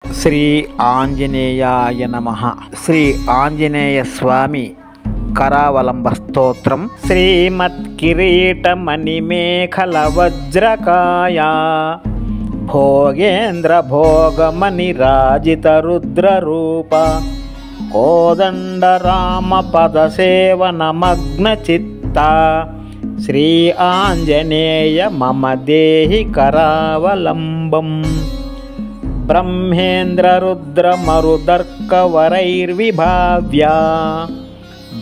శ్రీ ఆంజనేయాయ నమః. శ్రీ ఆంజనేయ స్వామి కరావలంబ స్తోత్రం. శ్రీమత్కిరీటమణిమేఖల వజ్రకాయ భోగేంద్ర భోగమణిరాజిత రుద్రరూప కోదండ రామ పద సేవనమగ్న చిత్త శ్రీ ఆంజనేయ మమ దేహి కరావలంబం. బ్రహ్మేంద్ర రుద్ర మరుదర్కవరైర్విభావ్య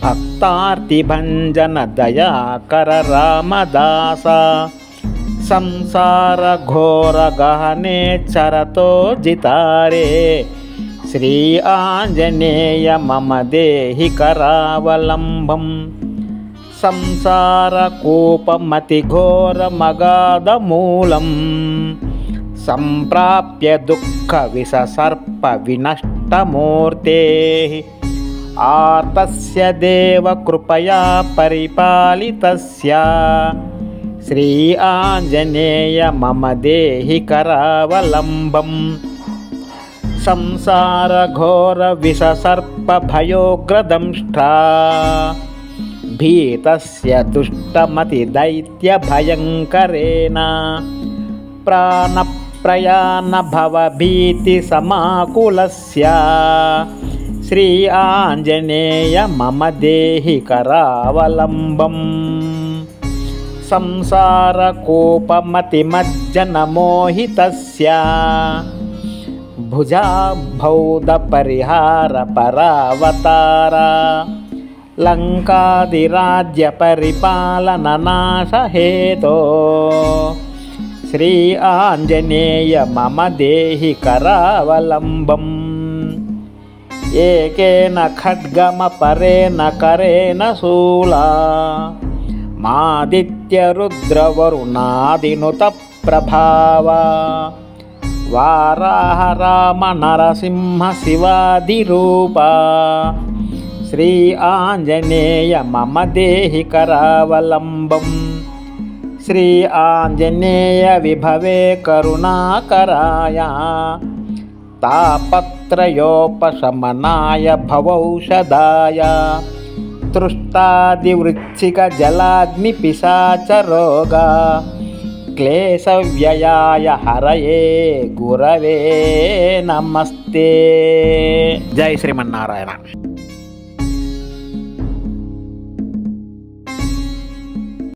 భక్తార్తి భంజన దయాకర రామదాస సంసార ఘోర గహనే చరతో జితారే శ్రీ ఆంజనేయ మమ దేహి కరావలంబం. సంసార కూపమతి ఘోర మగాధ మూలం సంప్రాప్య దుఃఖ విససర్ప వినష్టమూర్తే ఆర్తస్య దేవ కృపయా పరిపాలితస్య శ్రీ ఆంజనేయ మమ దేహి కరావలంబం. సంసార ఘోర విససర్ప భయోగ్రదంష్ట్రా భీతస్య దుష్టమతి దైత్య భయంకరేణ ప్రాణ ప్రయాణ భవభీతి సమాకులస్య శ్రీ ఆంజనేయ మమ దేహి కరావలంబం. సంసార కూపమతి మజ్జన మోహితస్య భుజాభౌద పరిహార పరావతార లంకాదిరాజ్య పరిపాలన నాశ హేతో శ్రీ ఆంజనేయ మమ దేహి కరావలంబం. ఏకేన ఖడ్గమ పరేణ కరేణ శూలా మాదిత్య రుద్ర వరుణాదినుత ప్రభావ వారాహ రామ నరసింహ శివాదిరూప శ్రీ ఆంజనేయ మమ దేహి కరావలంబం. శ్రీ ఆంజనేయ విభవే కరుణాకరాయ తాపత్రయోపశమనాయ భవౌషధాయ తృష్టాదివృచ్చిక జలాగ్ని పిశాచ రోగ క్లేశవ్యయాయ హరయే గురవే నమస్తే. జై శ్రీమన్నారాయణ.